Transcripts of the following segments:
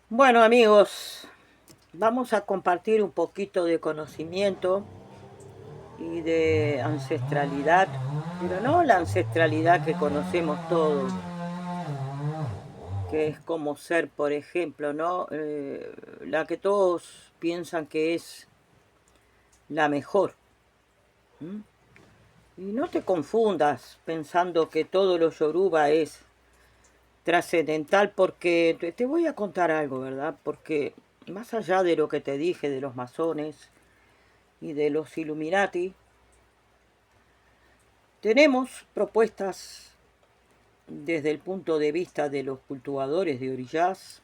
Bueno, amigos, vamos a compartir un poquito de conocimiento y de ancestralidad, pero no la ancestralidad que conocemos todos, que es como ser, por ejemplo, ¿no? La que todos piensan que es la mejor. ¿M? Y no te confundas pensando que todo lo yoruba es trascendental, porque te voy a contar algo, ¿verdad? Porque más allá de lo que te dije de los masones y de los Illuminati, tenemos propuestas desde el punto de vista de los cultivadores de orillas,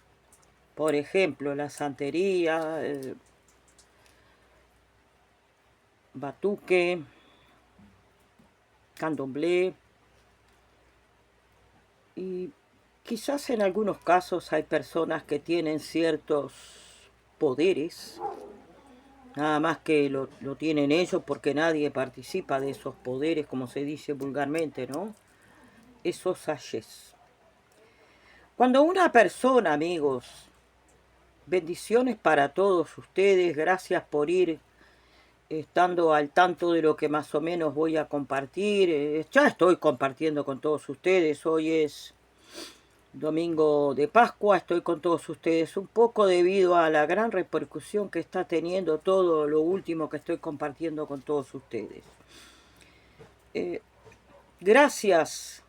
por ejemplo, la santería, el batuque, candomblé, y quizás en algunos casos hay personas que tienen ciertos poderes, nada más que lo tienen ellos porque nadie participa de esos poderes, como se dice vulgarmente, ¿no? Esos ayes. Cuando una persona, amigos, bendiciones para todos ustedes, gracias por ir estando al tanto de lo que más o menos voy a compartir. Ya estoy compartiendo con todos ustedes, hoy es domingo de Pascua, estoy con todos ustedes un poco debido a la gran repercusión que está teniendo todo lo último que estoy compartiendo con todos ustedes. Eh, Gracias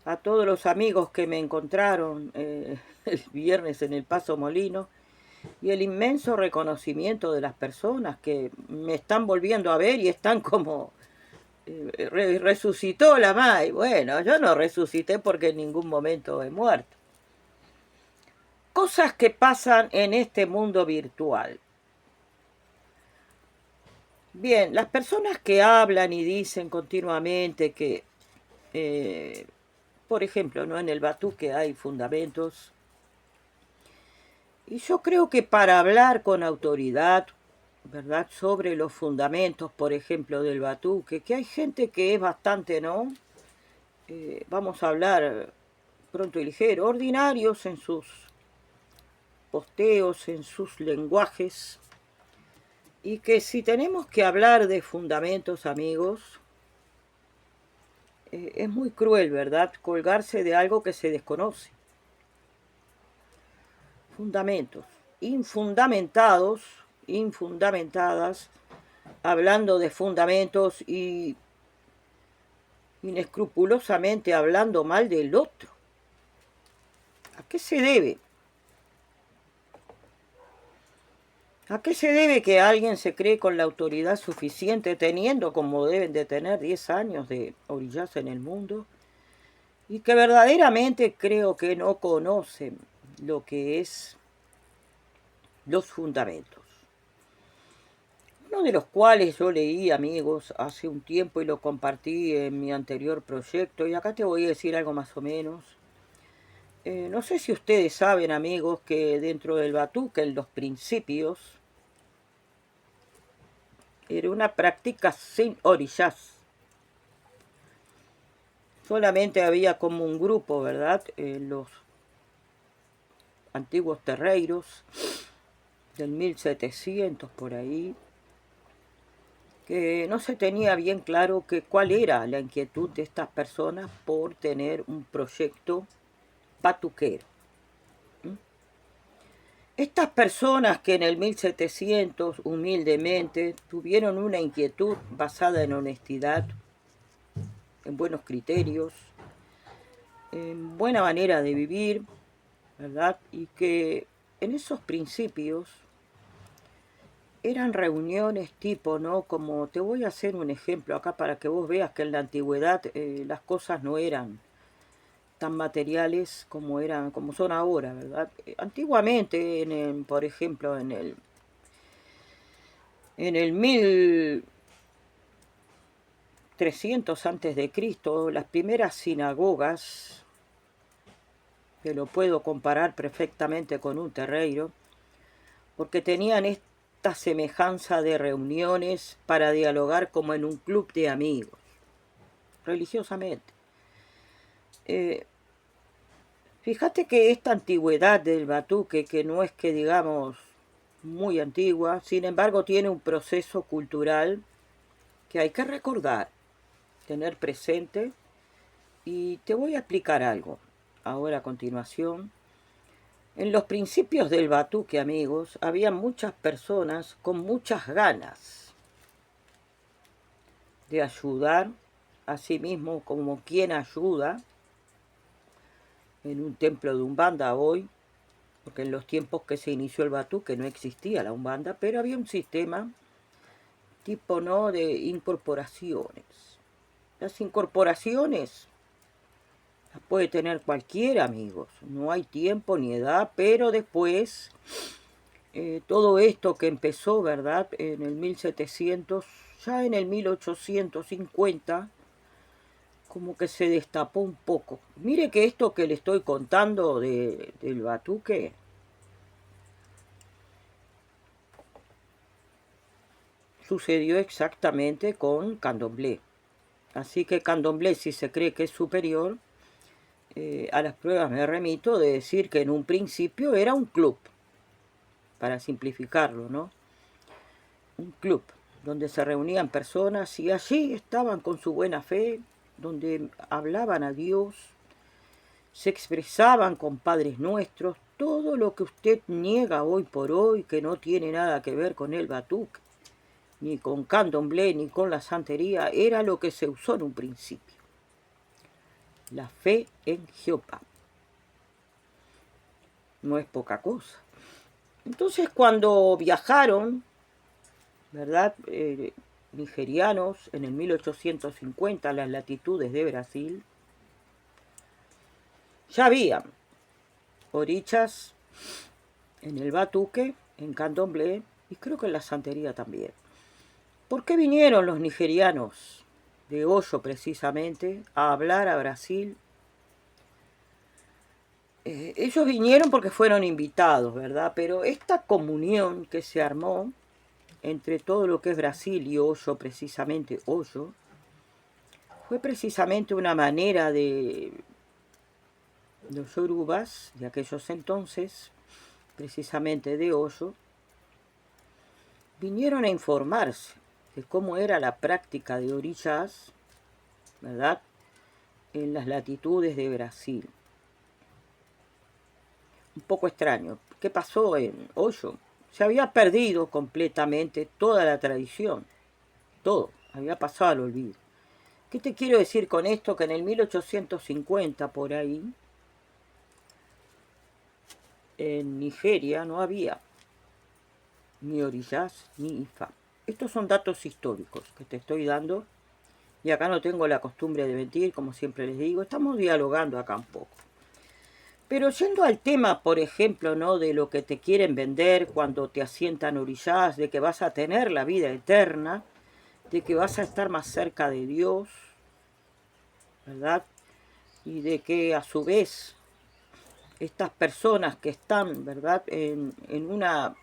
a todos los amigos que me encontraron el viernes en el Paso Molino y el inmenso reconocimiento de las personas que me están volviendo a ver y están como resucitó la May. Bueno, yo no resucité porque en ningún momento he muerto. Cosas que pasan en este mundo virtual. Bien, las personas que hablan y dicen continuamente que, por ejemplo, ¿no? En el batuque hay fundamentos. Y yo creo que para hablar con autoridad, ¿verdad? Sobre los fundamentos, por ejemplo, del batuque, que hay gente que es bastante, ¿no? Vamos a hablar pronto y ligero, ordinarios en sus posteos, en sus lenguajes, y que si tenemos que hablar de fundamentos, amigos, es muy cruel, ¿verdad? Colgarse de algo que se desconoce. Fundamentos, infundamentados, infundamentadas, hablando de fundamentos y inescrupulosamente hablando mal del otro. ¿A qué se debe? ¿A qué se debe que alguien se cree con la autoridad suficiente, teniendo como deben de tener 10 años de orillaza en el mundo, y que verdaderamente creo que no conocen lo que es los fundamentos? Uno de los cuales yo leí, amigos, hace un tiempo y lo compartí en mi anterior proyecto, y acá te voy a decir algo más o menos. No sé si ustedes saben, amigos, que dentro del batuque, en los principios, era una práctica sin orillas. Solamente había como un grupo, ¿verdad? Los antiguos terreiros del 1700 por ahí, que no se tenía bien claro que cuál era la inquietud de estas personas por tener un proyecto batuquero. Estas personas que en el 1700 humildemente tuvieron una inquietud basada en honestidad, en buenos criterios, en buena manera de vivir, ¿verdad? Y que en esos principios eran reuniones tipo, ¿no? Como te voy a hacer un ejemplo acá para que vos veas que en la antigüedad las cosas no eran tan materiales como eran, como son ahora, ¿verdad? Antiguamente, por ejemplo, en el 1300 antes de Cristo, las primeras sinagogas, que lo puedo comparar perfectamente con un terreiro, porque tenían esta semejanza de reuniones para dialogar como en un club de amigos, religiosamente. Eh, Fíjate que esta antigüedad del batuque, que no es que digamos muy antigua, sin embargo tiene un proceso cultural que hay que recordar, tener presente, y te voy a explicar algo ahora a continuación. En los principios del batuque, amigos, había muchas personas con muchas ganas de ayudar, a sí mismo como quien ayuda en un templo de Umbanda hoy, porque en los tiempos que se inició el batuque no existía la Umbanda, pero había un sistema tipo, ¿no?, de incorporaciones. Las incorporaciones las puede tener cualquiera, amigos, no hay tiempo ni edad, pero después todo esto que empezó, ¿verdad?, en el 1700, ya en el 1850, como que se destapó un poco. Mire que esto que le estoy contando del batuque sucedió exactamente con Candomblé. Así que Candomblé, si se cree que es superior, a las pruebas me remito de decir que en un principio era un club, para simplificarlo, ¿no? Un club donde se reunían personas y allí estaban con su buena fe, donde hablaban a Dios, se expresaban con Padres Nuestros, todo lo que usted niega hoy por hoy, que no tiene nada que ver con el batuque, ni con Candomblé, ni con la santería, era lo que se usó en un principio. La fe en Jehová. No es poca cosa. Entonces cuando viajaron, ¿verdad?, nigerianos en el 1850 a las latitudes de Brasil, ya había orichas en el batuque, en Candomblé y creo que en la santería también. ¿Por qué vinieron los nigerianos de Hoyo precisamente a hablar a Brasil? Ellos vinieron porque fueron invitados, ¿verdad? Pero esta comunión que se armó entre todo lo que es Brasil y Hoyo, precisamente Hoyo, fue precisamente una manera de los yorubas de aquellos entonces, precisamente de Hoyo, vinieron a informarse de cómo era la práctica de orillas, ¿verdad?, en las latitudes de Brasil. Un poco extraño. ¿Qué pasó en Hoyo? Se había perdido completamente toda la tradición. Todo. Había pasado al olvido. ¿Qué te quiero decir con esto? Que en el 1850, por ahí, en Nigeria no había ni orillas ni Ifá. Estos son datos históricos que te estoy dando. Y acá no tengo la costumbre de mentir, como siempre les digo. Estamos dialogando acá un poco. Pero yendo al tema, por ejemplo, ¿no?, de lo que te quieren vender cuando te asientan orillas, de que vas a tener la vida eterna, de que vas a estar más cerca de Dios, ¿verdad? Y de que a su vez estas personas que están, ¿verdad?, en una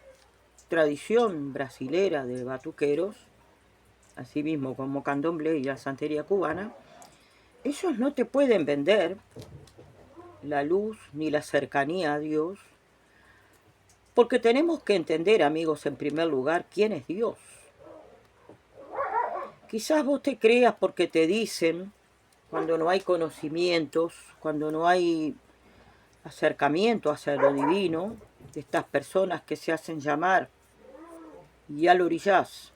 tradición brasilera de batuqueros, así mismo como Candomblé y la santería cubana, ellos no te pueden vender la luz ni la cercanía a Dios, porque tenemos que entender, amigos, en primer lugar, quién es Dios. Quizás vos te creas porque te dicen, cuando no hay conocimientos, cuando no hay acercamiento hacia lo divino, de estas personas que se hacen llamar Yalorillas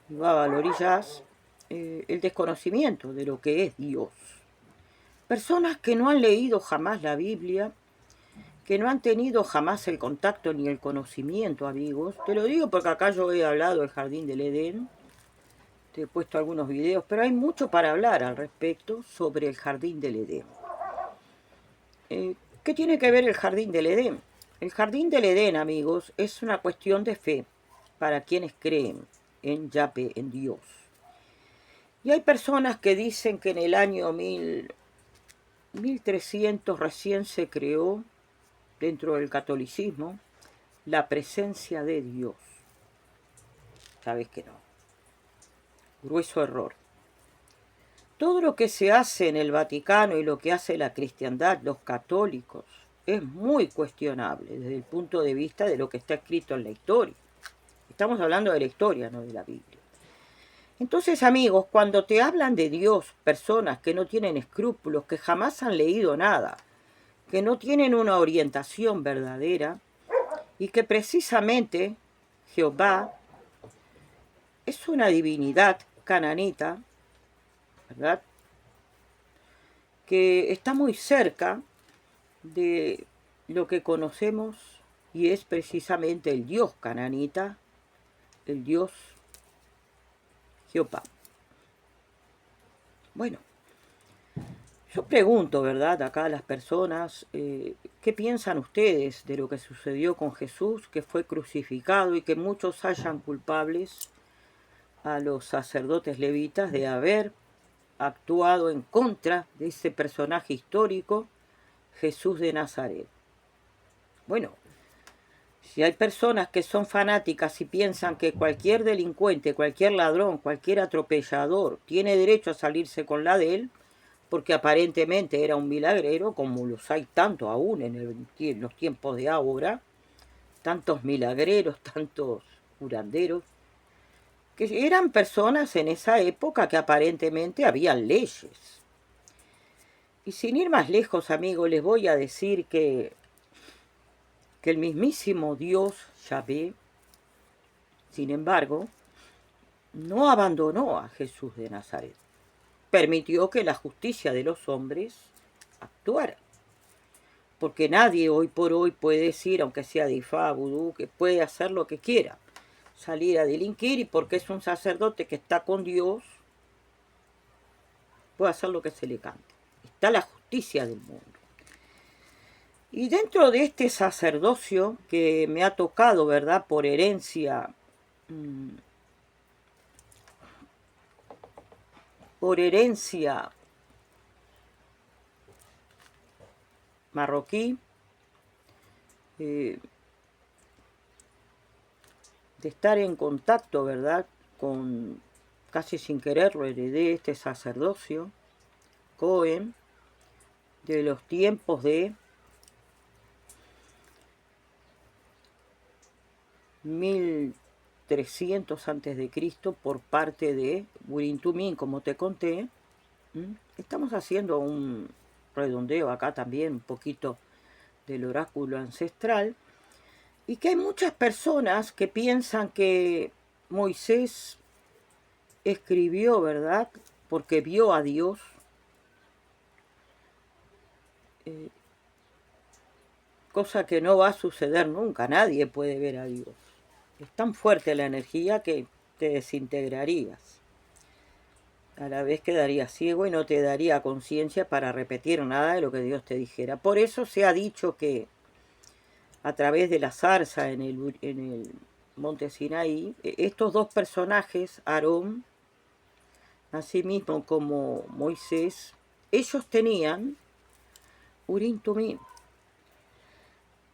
y Babalorillas, el desconocimiento de lo que es Dios. Personas que no han leído jamás la Biblia, que no han tenido jamás el contacto ni el conocimiento, amigos. Te lo digo porque acá yo he hablado del Jardín del Edén, te he puesto algunos videos, pero hay mucho para hablar al respecto sobre el Jardín del Edén. ¿Qué tiene que ver el Jardín del Edén? El Jardín del Edén, amigos, es una cuestión de fe para quienes creen en Yahvé, en Dios. Y hay personas que dicen que en el año 1300 recién se creó, dentro del catolicismo, la presencia de Dios. Sabes que no. Grueso error. Todo lo que se hace en el Vaticano y lo que hace la cristiandad, los católicos, es muy cuestionable desde el punto de vista de lo que está escrito en la historia. Estamos hablando de la historia, no de la Biblia. Entonces, amigos, cuando te hablan de Dios, personas que no tienen escrúpulos, que jamás han leído nada, que no tienen una orientación verdadera, y que precisamente Jehová es una divinidad cananita, ¿verdad?, que está muy cerca de lo que conocemos y es precisamente el Dios cananita, el Dios Jehová. Bueno, yo pregunto, ¿verdad?, acá a las personas, ¿qué piensan ustedes de lo que sucedió con Jesús, que fue crucificado y que muchos hallan culpables a los sacerdotes levitas de haber actuado en contra de ese personaje histórico, Jesús de Nazaret? Bueno, si hay personas que son fanáticas y piensan que cualquier delincuente, cualquier ladrón, cualquier atropellador tiene derecho a salirse con la de él, porque aparentemente era un milagrero, como los hay tanto aún en los tiempos de ahora, tantos milagreros, tantos curanderos, que eran personas en esa época que aparentemente habían leyes. Y sin ir más lejos, amigos, les voy a decir que el mismísimo Dios, Yahvé, sin embargo, no abandonó a Jesús de Nazaret. Permitió que la justicia de los hombres actuara. Porque nadie hoy por hoy puede decir, aunque sea de Ifá, vudú, que puede hacer lo que quiera, salir a delinquir, y porque es un sacerdote que está con Dios, puede hacer lo que se le cante. Está la justicia del mundo. Y dentro de este sacerdocio que me ha tocado, ¿verdad?, por herencia, marroquí, de estar en contacto, ¿verdad?, con, casi sin quererlo, heredé este sacerdocio, Cohen, de los tiempos de 1300 antes de Cristo, por parte de Urintumín, como te conté. Estamos haciendo un redondeo acá también, un poquito del oráculo ancestral, y que hay muchas personas que piensan que Moisés escribió, ¿verdad?, porque vio a Dios. Cosa que no va a suceder nunca, nadie puede ver a Dios. Es tan fuerte la energía que te desintegrarías. A la vez quedarías ciego y no te daría conciencia para repetir nada de lo que Dios te dijera. Por eso se ha dicho que a través de la zarza en el monte Sinaí, estos dos personajes, Aarón, así mismo como Moisés, ellos tenían Urim Tumim.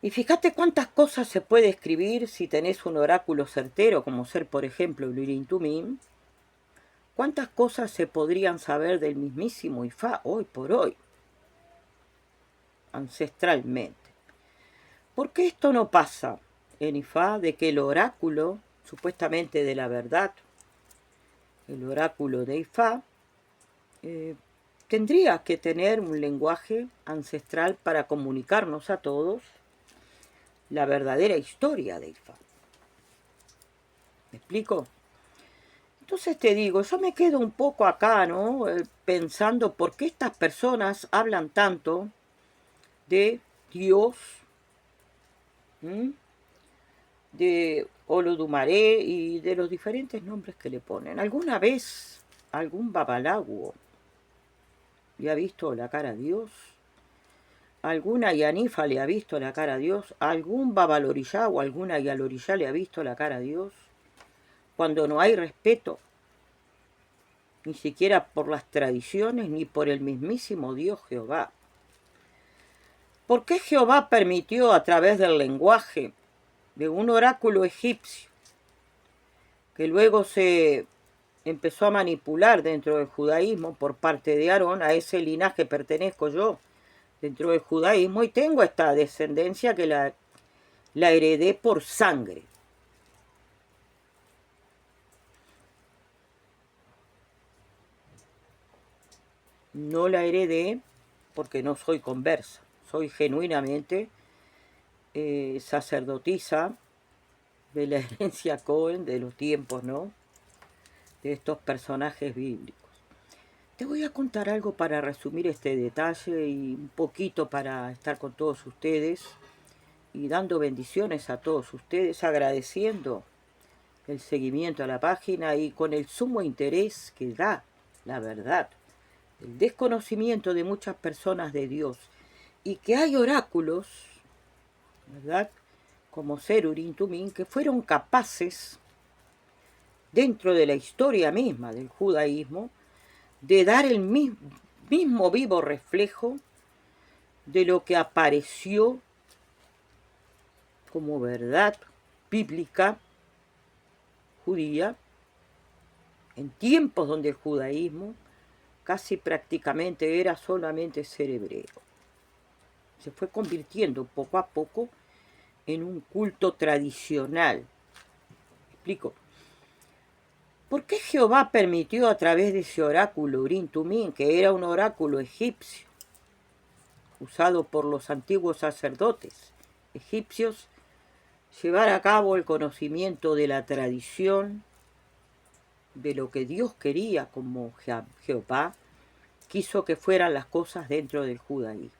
Y fíjate cuántas cosas se puede escribir si tenés un oráculo certero, como ser, por ejemplo, el Urim Tumim. Cuántas cosas se podrían saber del mismísimo Ifá hoy por hoy, ancestralmente. ¿Por qué esto no pasa en Ifá, de que el oráculo, supuestamente de la verdad, el oráculo de Ifá, tendría que tener un lenguaje ancestral para comunicarnos a todos la verdadera historia de Ifá? ¿Me explico? Entonces te digo, yo me quedo un poco acá, ¿no?, pensando por qué estas personas hablan tanto de Dios, de Olodumaré y de los diferentes nombres que le ponen. ¿Alguna vez algún babalaguo le ha visto la cara a Dios? ¿Alguna Yanifa le ha visto la cara a Dios? ¿Algún babalorillá o alguna yalorillá le ha visto la cara a Dios? Cuando no hay respeto, ni siquiera por las tradiciones, ni por el mismísimo Dios Jehová. ¿Por qué Jehová permitió, a través del lenguaje de un oráculo egipcio, que luego se empezó a manipular dentro del judaísmo por parte de Aarón. A ese linaje pertenezco yo dentro del judaísmo y tengo esta descendencia que la heredé por sangre. No la heredé porque no soy conversa, soy genuinamente sacerdotisa de la herencia Cohen de los tiempos, ¿no? De estos personajes bíblicos. Te voy a contar algo para resumir este detalle y un poquito para estar con todos ustedes y dando bendiciones a todos ustedes, agradeciendo el seguimiento a la página y con el sumo interés que da la verdad, el desconocimiento de muchas personas de Dios y que hay oráculos, ¿verdad?, como Ser Urim Tumim, que fueron capaces, dentro de la historia misma del judaísmo, de dar el mismo vivo reflejo de lo que apareció como verdad bíblica judía en tiempos donde el judaísmo casi prácticamente era solamente ser hebreo. Se fue convirtiendo poco a poco en un culto tradicional. ¿Me explico? ¿Por qué Jehová permitió a través de ese oráculo Urim Tumim, que era un oráculo egipcio, usado por los antiguos sacerdotes egipcios, llevar a cabo el conocimiento de la tradición, de lo que Dios quería, como Jehová quiso que fueran las cosas dentro del judaísmo?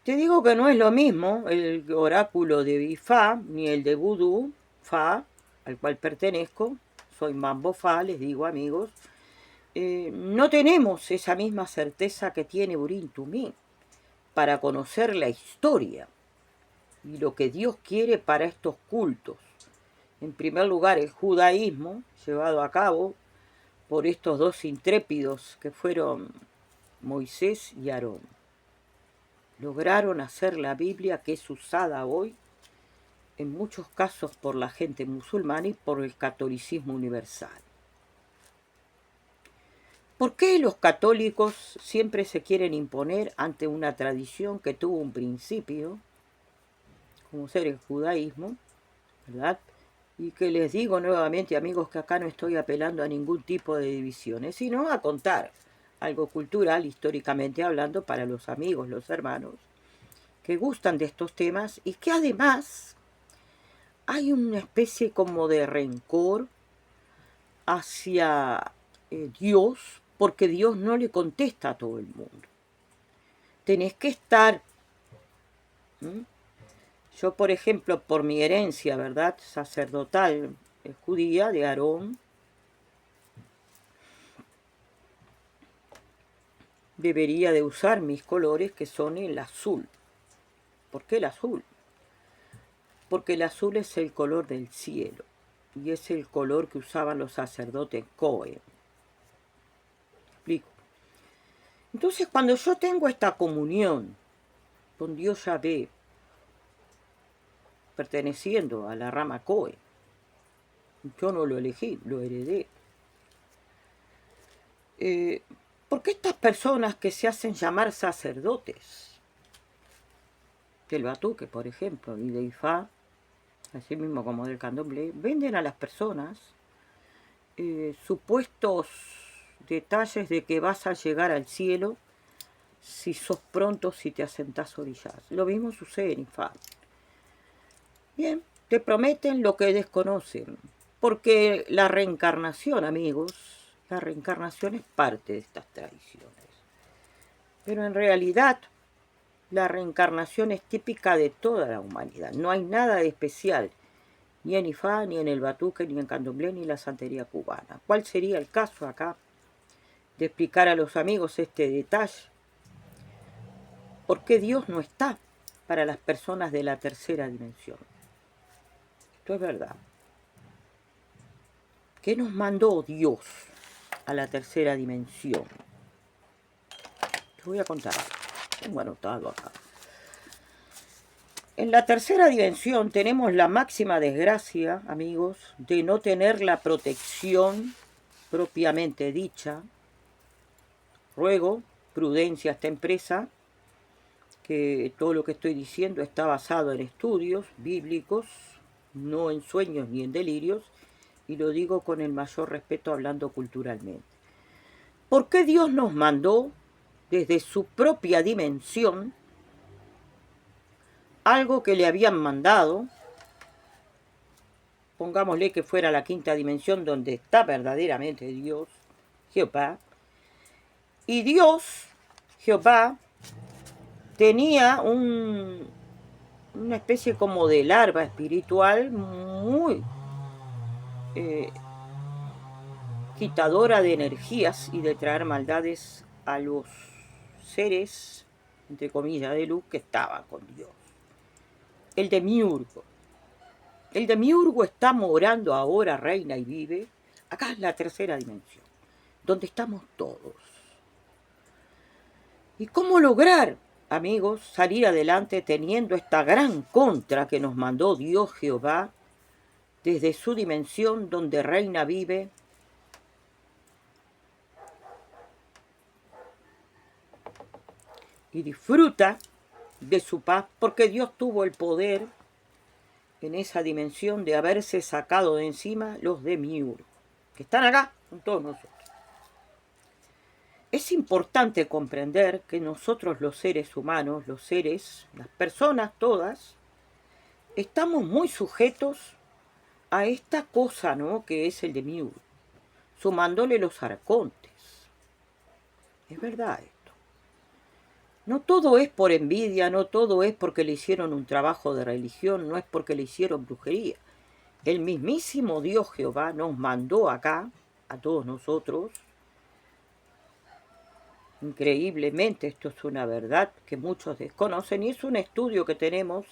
Te digo que no es lo mismo el oráculo de Ifá ni el de Vudú, Fa, al cual pertenezco, soy Mambo Fa, les digo amigos. No tenemos esa misma certeza que tiene Urim Tumim para conocer la historia y lo que Dios quiere para estos cultos. En primer lugar, el judaísmo, llevado a cabo por estos dos intrépidos que fueron Moisés y Aarón. Lograron hacer la Biblia que es usada hoy en muchos casos por la gente musulmana y por el catolicismo universal. ¿Por qué los católicos siempre se quieren imponer ante una tradición que tuvo un principio, como ser el judaísmo, ¿verdad? Y que les digo nuevamente, amigos, que acá no estoy apelando a ningún tipo de divisiones, sino a contar algo cultural, históricamente hablando, para los amigos, los hermanos, que gustan de estos temas y que además hay una especie como de rencor hacia Dios, porque Dios no le contesta a todo el mundo. Tenés que estar... Yo, por ejemplo, por mi herencia, ¿verdad?, sacerdotal judía de Aarón, debería de usar mis colores, que son el azul. ¿Por qué el azul? Porque el azul es el color del cielo y es el color que usaban los sacerdotes Cohen. ¿Explico? Entonces, cuando yo tengo esta comunión con Dios Yahvé, perteneciendo a la rama Cohen, yo no lo elegí, lo heredé. ¿Por qué estas personas que se hacen llamar sacerdotes, del Batuque, por ejemplo, y de Ifá, así mismo como del Candomblé, venden a las personas supuestos detalles de que vas a llegar al cielo si sos pronto, si te asentás orillas? Lo mismo sucede en Ifá. Bien, te prometen lo que desconocen, porque la reencarnación, amigos, la reencarnación es parte de estas tradiciones. Pero en realidad, la reencarnación es típica de toda la humanidad. No hay nada de especial, ni en Ifá, ni en el Batuque, ni en Candomblé, ni en la santería cubana. ¿Cuál sería el caso acá de explicar a los amigos este detalle? ¿Por qué Dios no está para las personas de la tercera dimensión? Esto es verdad. ¿Qué nos mandó Dios a la tercera dimensión? Te voy a contar. Tengo anotado acá. En la tercera dimensión tenemos la máxima desgracia, amigos, de no tener la protección propiamente dicha. Ruego prudencia a esta empresa, que todo lo que estoy diciendo está basado en estudios bíblicos, no en sueños ni en delirios, y lo digo con el mayor respeto hablando culturalmente. ¿Por qué Dios nos mandó desde su propia dimensión algo que le habían mandado? Pongámosle que fuera la quinta dimensión donde está verdaderamente Dios, Jehová. Y Dios, Jehová, tenía una especie como de larva espiritual muy quitadora de energías y de traer maldades a los seres, entre comillas, de luz que estaban con Dios. El demiurgo. El demiurgo está morando ahora, reina y vive. Acá es la tercera dimensión, donde estamos todos. ¿Y cómo lograr, amigos, salir adelante teniendo esta gran contra que nos mandó Dios Jehová desde su dimensión donde reina, vive? Y disfruta de su paz, porque Dios tuvo el poder en esa dimensión de haberse sacado de encima los demiurgos, que están acá con todos nosotros. Es importante comprender que nosotros los seres humanos, los seres, las personas todas, estamos muy sujetos a esta cosa, ¿no?, que es el demiurgo, sumándole los arcontes. Es verdad esto. No todo es por envidia, no todo es porque le hicieron un trabajo de religión, no es porque le hicieron brujería. El mismísimo Dios Jehová nos mandó acá, a todos nosotros. Increíblemente, esto es una verdad que muchos desconocen y es un estudio que tenemos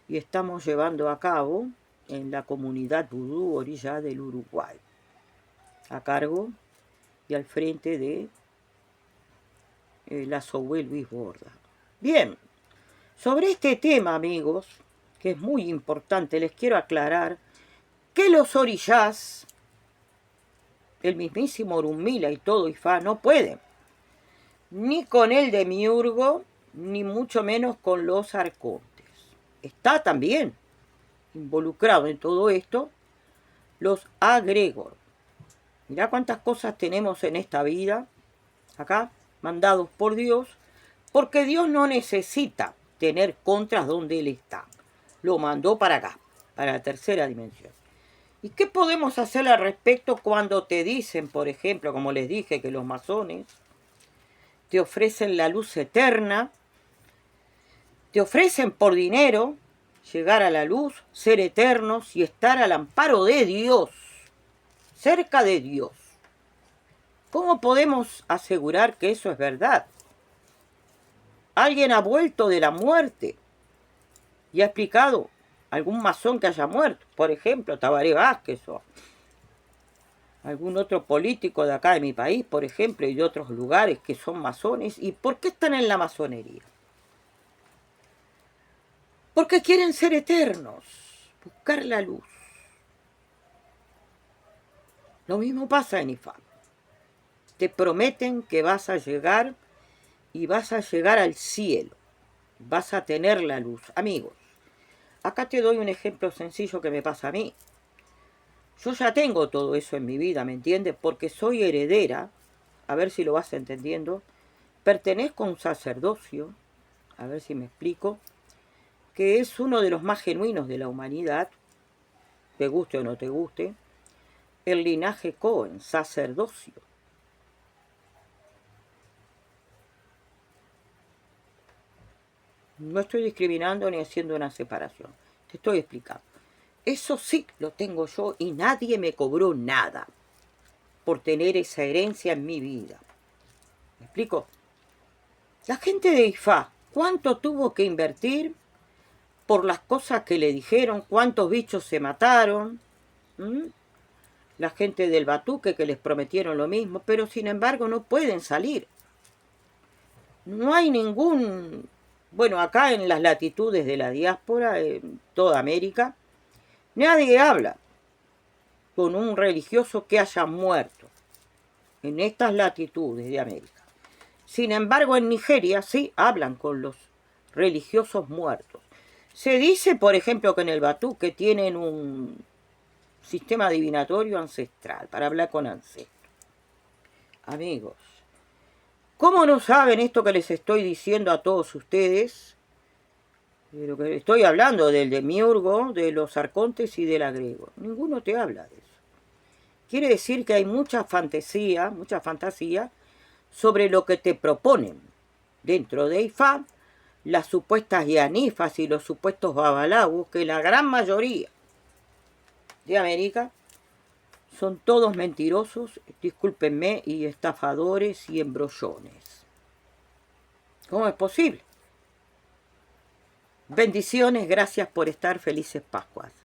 y estamos llevando a cabo en la comunidad vudú orilla del Uruguay, a cargo y al frente de la Sohué Luis Borda. Bien, sobre este tema, amigos, que es muy importante, les quiero aclarar que los orillás, el mismísimo Orunmila y todo Ifá, no pueden, ni con el demiurgo, ni mucho menos con los arcontes. Está también involucrado en todo esto los agregor. Mirá cuántas cosas tenemos en esta vida, acá, mandados por Dios, porque Dios no necesita tener contras donde Él está. Lo mandó para acá, para la tercera dimensión. ¿Y qué podemos hacer al respecto cuando te dicen, por ejemplo, como les dije, que los masones te ofrecen la luz eterna, te ofrecen por dinero llegar a la luz, ser eternos y estar al amparo de Dios, cerca de Dios? ¿Cómo podemos asegurar que eso es verdad? Alguien ha vuelto de la muerte y ha explicado, algún masón que haya muerto, por ejemplo, Tabaré Vázquez o algún otro político de acá de mi país, por ejemplo, y de otros lugares que son masones. ¿Y por qué están en la masonería? Porque quieren ser eternos, buscar la luz. Lo mismo pasa en Ifá. Te prometen que vas a llegar y vas a llegar al cielo. Vas a tener la luz. Amigos, acá te doy un ejemplo sencillo que me pasa a mí. Yo ya tengo todo eso en mi vida, ¿me entiendes? Porque soy heredera, a ver si lo vas entendiendo, pertenezco a un sacerdocio, a ver si me explico, que es uno de los más genuinos de la humanidad, te guste o no te guste, el linaje Cohen, sacerdocio. No estoy discriminando ni haciendo una separación, te estoy explicando. Eso sí lo tengo yo y nadie me cobró nada por tener esa herencia en mi vida. ¿Me explico? La gente de Ifá, ¿cuánto tuvo que invertir por las cosas que le dijeron? ¿Cuántos bichos se mataron? La gente del Batuque que les prometieron lo mismo, pero sin embargo no pueden salir. No hay bueno, acá en las latitudes de la diáspora, en toda América, nadie habla con un religioso que haya muerto en estas latitudes de América. Sin embargo, en Nigeria sí hablan con los religiosos muertos. Se dice, por ejemplo, que en el Batuque tienen un sistema divinatorio ancestral para hablar con ancestros. Amigos, ¿cómo no saben esto que les estoy diciendo a todos ustedes? De lo que estoy hablando del demiurgo, de los arcontes y del agrego. Ninguno te habla de eso. Quiere decir que hay mucha fantasía sobre lo que te proponen. Dentro de Ifá, las supuestas yanifas y los supuestos babalawos, que la gran mayoría de América son todos mentirosos, discúlpenme, y estafadores y embrollones. ¿Cómo es posible? Bendiciones, gracias por estar, felices Pascuas.